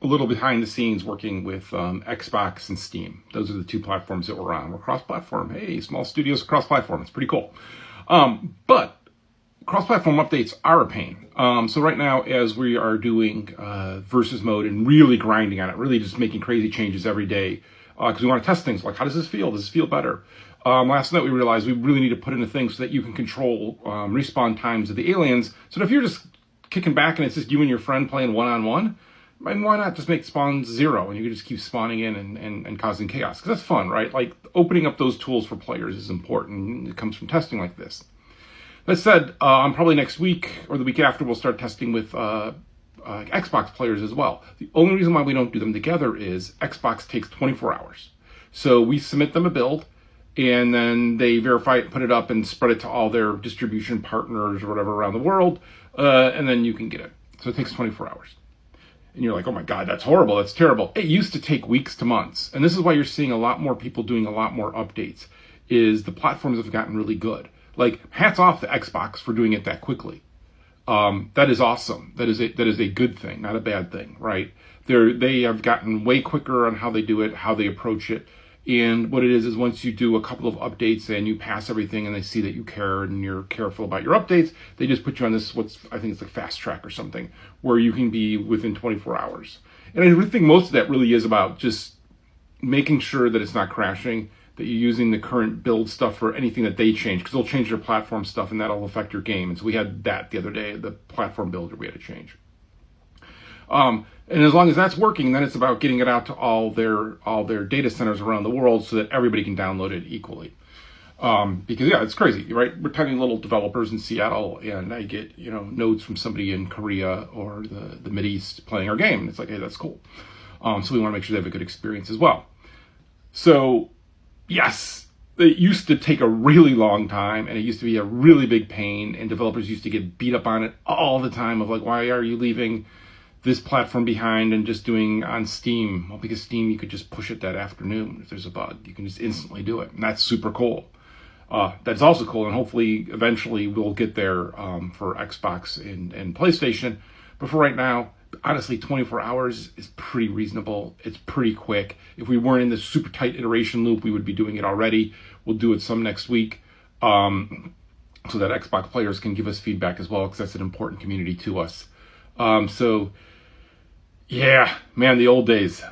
a little behind the scenes working with Xbox and Steam. Those are the two platforms that we're on. We're cross-platform. Hey, small studios cross-platform. It's pretty cool. But cross-platform updates are a pain. So right now, as we are doing versus mode and really grinding on it, really just making crazy changes every day, because we want to test things like, how does this feel? Does this feel better? Last night we realized we really need to put in a thing so that you can control respawn times of the aliens. So if you're just kicking back and it's just you and your friend playing one-on-one, and why not just make spawns 0 and you can just keep spawning in and causing chaos? Because that's fun, right? Like, opening up those tools for players is important. It comes from testing like this. That said, probably next week or the week after, we'll start testing with Xbox players as well. The only reason why we don't do them together is Xbox takes 24 hours. So we submit them a build, and then they verify it, put it up, and spread it to all their distribution partners or whatever around the world, and then you can get it. So it takes 24 hours. And you're like, oh my God, that's horrible, that's terrible. It used to take weeks to months. And this is why you're seeing a lot more people doing a lot more updates, is the platforms have gotten really good. Like, hats off to Xbox for doing it that quickly. That is awesome. That is a good thing, not a bad thing, right? They have gotten way quicker on how they do it, how they approach it. And what it is once you do a couple of updates and you pass everything and they see that you care and you're careful about your updates, they just put you on this, I think it's like fast track or something, where you can be within 24 hours. And I really think most of that really is about just making sure that it's not crashing, that you're using the current build stuff for anything that they change, because they'll change their platform stuff and that'll affect your game. And so we had that the other day, the platform builder we had to change. And as long as that's working, then it's about getting it out to all their data centers around the world so that everybody can download it equally. Because yeah, it's crazy, right? We're tiny little developers in Seattle, and I get nodes from somebody in Korea or the Mideast playing our game, and it's like, hey, that's cool. So we want to make sure they have a good experience as well. So yes, it used to take a really long time, and it used to be a really big pain, and developers used to get beat up on it all the time of like, why are you leaving this platform behind and just doing on Steam? Well, because Steam, you could just push it that afternoon. If there's a bug, you can just instantly do it. And that's super cool. That's also cool. And hopefully, eventually, we'll get there for Xbox and PlayStation. But for right now, honestly, 24 hours is pretty reasonable. It's pretty quick. If we weren't in this super tight iteration loop, we would be doing it already. We'll do it some next week so that Xbox players can give us feedback as well, because that's an important community to us. So yeah, man, the old days.